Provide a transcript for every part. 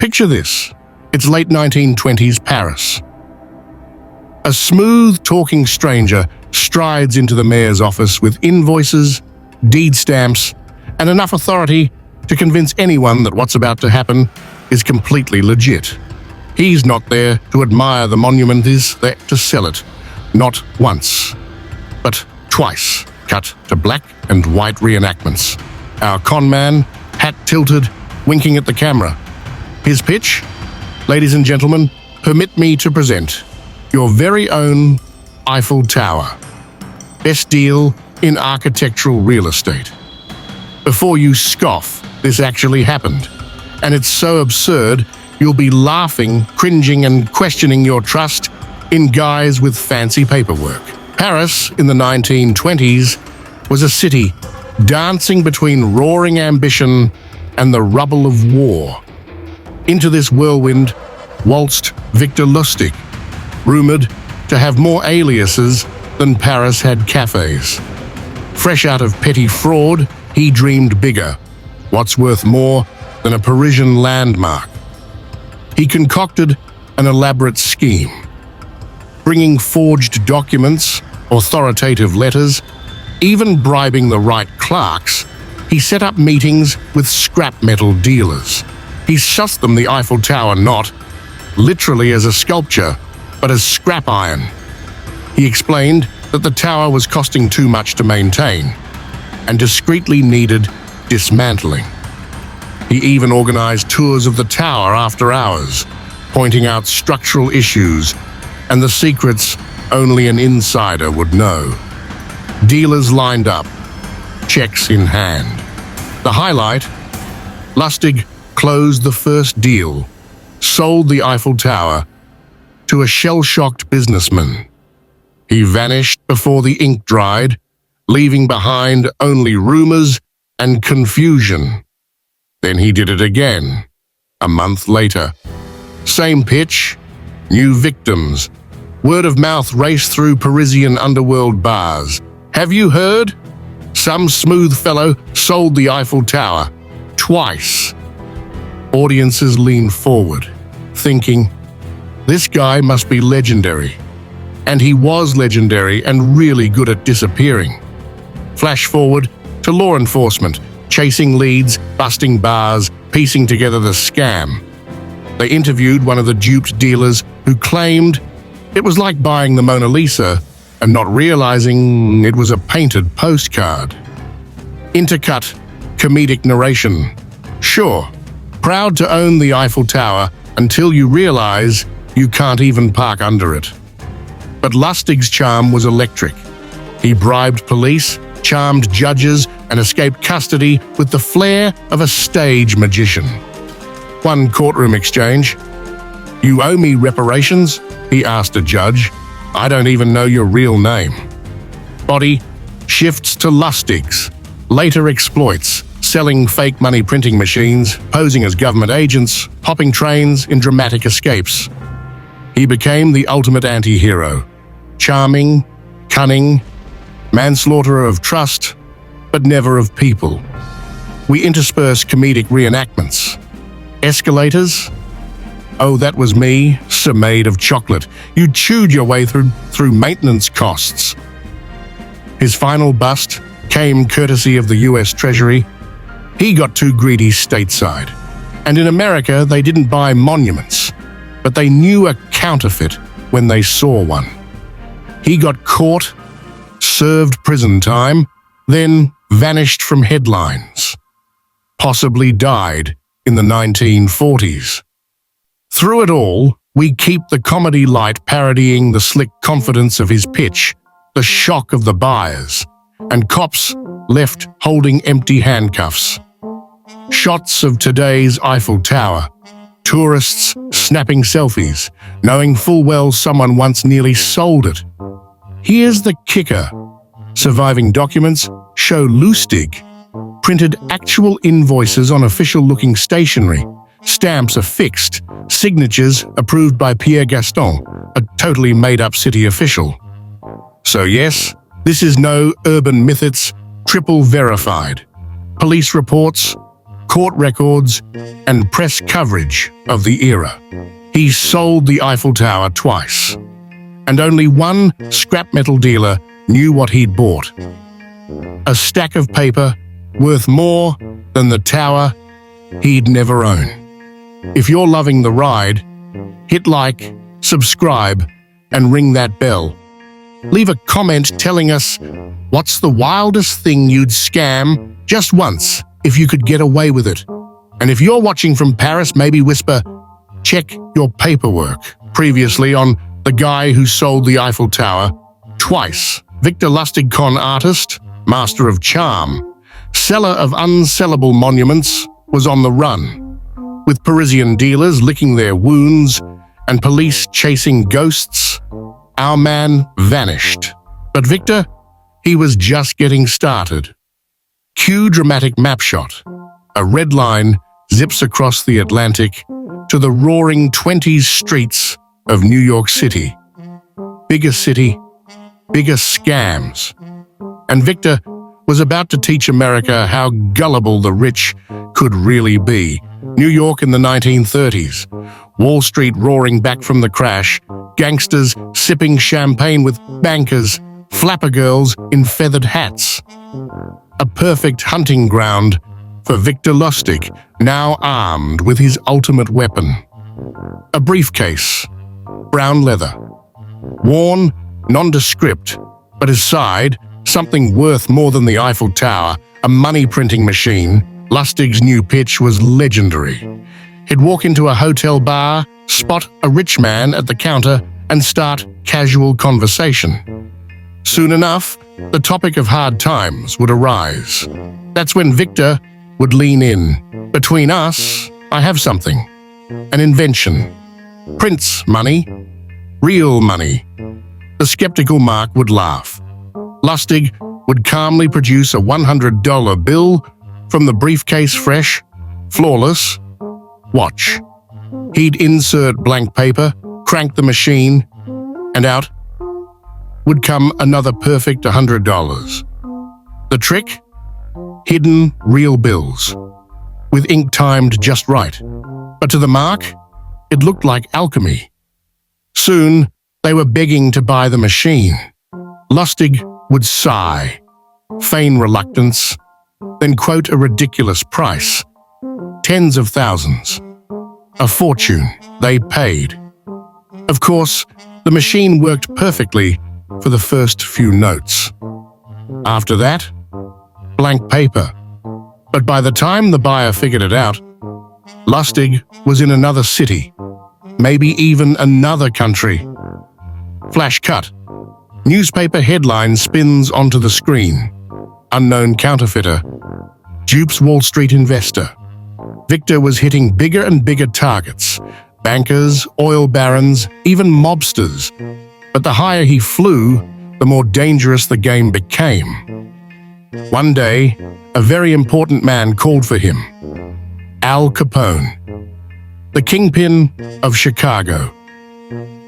Picture this. It's late 1920s Paris. A smooth-talking stranger strides into the mayor's office with invoices, deed stamps, and enough authority to convince anyone that what's about to happen is completely legit. He's not there to admire the monument, he's there to sell it. Not once, but twice. Cut to black and white reenactments. Our con man, hat tilted, winking at the camera. His pitch? Ladies and gentlemen, permit me to present your very own Eiffel Tower. Best deal in architectural real estate. Before you scoff, this actually happened. And it's so absurd, you'll be laughing, cringing, and questioning your trust in guys with fancy paperwork. Paris in the 1920s was a city dancing between roaring ambition and the rubble of war. Into this whirlwind waltzed Victor Lustig, rumored to have more aliases than Paris had cafes. Fresh out of petty fraud, he dreamed bigger. What's worth more than a Parisian landmark? He concocted an elaborate scheme. Bringing forged documents, authoritative letters, even bribing the right clerks, he set up meetings with scrap metal dealers. He sussed them the Eiffel Tower not literally as a sculpture, but as scrap iron. He explained that the tower was costing too much to maintain and discreetly needed dismantling. He even organized tours of the tower after hours, pointing out structural issues and the secrets only an insider would know. Dealers lined up, checks in hand. The highlight? Lustig closed the first deal, sold the Eiffel Tower to a shell-shocked businessman. He vanished before the ink dried, leaving behind only rumors and confusion. Then he did it again, a month later. Same pitch, new victims. Word of mouth raced through Parisian underworld bars. Have you heard? Some smooth fellow sold the Eiffel Tower twice. Audiences leaned forward, thinking, this guy must be legendary. And he was legendary and really good at disappearing. Flash forward to law enforcement, chasing leads, busting bars, piecing together the scam. They interviewed one of the duped dealers who claimed it was like buying the Mona Lisa and not realizing it was a painted postcard. Intercut comedic narration. Sure, proud to own the Eiffel Tower until you realize you can't even park under it. But Lustig's charm was electric. He bribed police, charmed judges, and escaped custody with the flair of a stage magician. One courtroom exchange. You owe me reparations? He asked a judge. I don't even know your real name. Body shifts to Lustig's. Later exploits, selling fake money printing machines, posing as government agents, popping trains in dramatic escapes. He became the ultimate anti-hero. Charming, cunning, manslaughterer of trust, but never of people. We intersperse comedic reenactments. Escalators? Oh, that was me, Sir Maid of Chocolate. You chewed your way through maintenance costs. His final bust came courtesy of the US Treasury. He got too greedy stateside. And in America, they didn't buy monuments, but they knew a counterfeit when they saw one. He got caught, served prison time, then vanished from headlines. Possibly died in the 1940s. Through it all, we keep the comedy light parodying the slick confidence of his pitch, the shock of the buyers, and cops left holding empty handcuffs. Shots of today's Eiffel Tower, tourists snapping selfies, knowing full well someone once nearly sold it. Here's the kicker. Surviving documents show Lustig printed actual invoices on official-looking stationery. Stamps are fixed, signatures approved by Pierre Gaston, a totally made-up city official. So yes, this is no urban myth, it's triple verified. Police reports, court records, and press coverage of the era. He sold the Eiffel Tower twice, and only one scrap metal dealer knew what he'd bought. A stack of paper worth more than the tower he'd never own. If you're loving the ride, hit like, subscribe, and ring that bell. Leave a comment telling us what's the wildest thing you'd scam just once if you could get away with it. And if you're watching from Paris, maybe whisper, check your paperwork. Previously on The Guy Who Sold the Eiffel Tower Twice, Victor Lustig, con artist, master of charm, seller of unsellable monuments, was on the run. With Parisian dealers licking their wounds and police chasing ghosts, our man vanished. But Victor, he was just getting started. Cue dramatic map shot. A red line zips across the Atlantic to the roaring 20s streets of New York City. Bigger city, bigger scams. And Victor was about to teach America how gullible the rich could really be. New York in the 1930s. Wall Street roaring back from the crash. Gangsters sipping champagne with bankers. Flapper girls in feathered hats. A perfect hunting ground for Victor Lustig, now armed with his ultimate weapon. A briefcase, brown leather. Worn, nondescript, but his side, something worth more than the Eiffel Tower, a money-printing machine. Lustig's new pitch was legendary. He'd walk into a hotel bar, spot a rich man at the counter, and start casual conversation. Soon enough, the topic of hard times would arise. That's when Victor would lean in. Between us, I have something. An invention. Prince money. Real money. The skeptical Mark would laugh. Lustig would calmly produce a $100 bill from the briefcase, fresh, flawless. Watch. He'd insert blank paper, crank the machine, and out would come another perfect $100. The trick? Hidden real bills, with ink timed just right. But to the Mark, it looked like alchemy. Soon, they were begging to buy the machine. Lustig would sigh, feign reluctance, then quote a ridiculous price. Tens of thousands. A fortune they paid. Of course, the machine worked perfectly for the first few notes. After that, blank paper. But by the time the buyer figured it out, Lustig was in another city, maybe even another country. Flash cut. Newspaper headline spins onto the screen. Unknown counterfeiter. Dupes Wall Street investor. Victor was hitting bigger and bigger targets. Bankers, oil barons, even mobsters. But the higher he flew, the more dangerous the game became. One day, a very important man called for him. Al Capone, the kingpin of Chicago,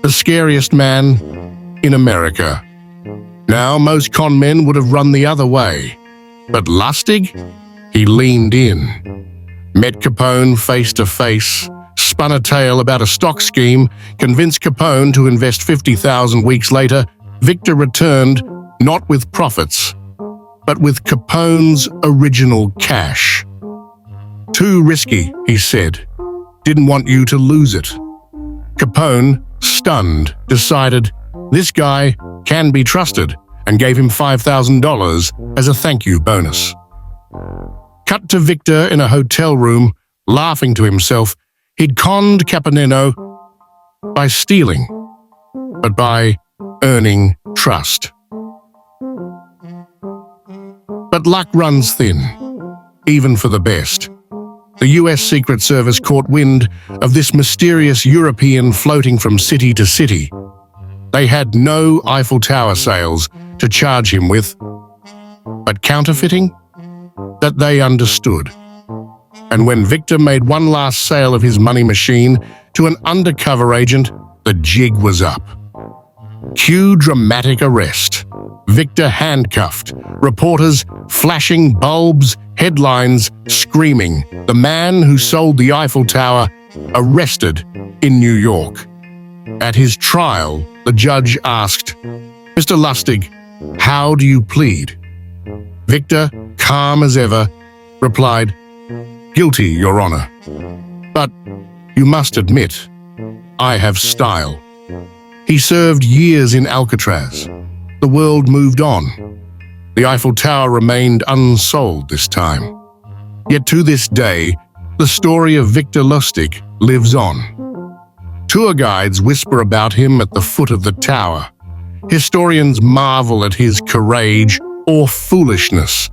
the scariest man in America. Now, most con men would have run the other way, but Lustig, he leaned in. Met Capone face to face, spun a tale about a stock scheme, convinced Capone to invest $50,000. Weeks later, Victor returned not with profits, but with Capone's original cash. Too risky, he said. Didn't want you to lose it. Capone, stunned, decided this guy can be trusted and gave him $5,000 as a thank you bonus. Cut to Victor in a hotel room, laughing to himself. He'd conned Capone by stealing, but by earning trust. But luck runs thin, even for the best. The US Secret Service caught wind of this mysterious European floating from city to city. They had no Eiffel Tower sales to charge him with, but counterfeiting? That they understood. And when Victor made one last sale of his money machine to an undercover agent, the jig was up. Cue dramatic arrest. Victor handcuffed, reporters flashing bulbs, headlines screaming, "The man who sold the Eiffel Tower arrested in New York." At his trial, the judge asked, "Mr. Lustig, how do you plead?" Victor, calm as ever, replied, "Guilty, Your Honor. But you must admit, I have style." He served years in Alcatraz. The world moved on. The Eiffel Tower remained unsolved this time. Yet to this day, the story of Victor Lustig lives on. Tour guides whisper about him at the foot of the tower. Historians marvel at his courage or foolishness.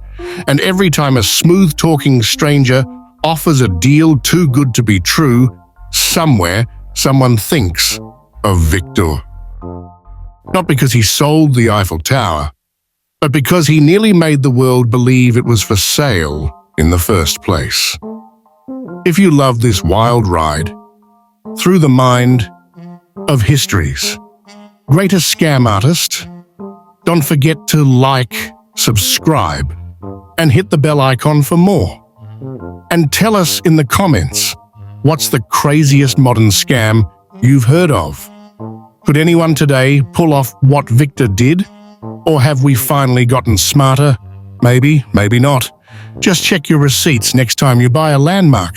And every time a smooth-talking stranger offers a deal too good to be true, somewhere someone thinks of Victor. Not because he sold the Eiffel Tower, but because he nearly made the world believe it was for sale in the first place. If you love this wild ride through the mind of history's greatest scam artist, don't forget to like, subscribe, and hit the bell icon for more. And tell us in the comments, what's the craziest modern scam you've heard of? Could anyone today pull off what Victor did? Or have we finally gotten smarter? Maybe, maybe not. Just check your receipts next time you buy a landmark.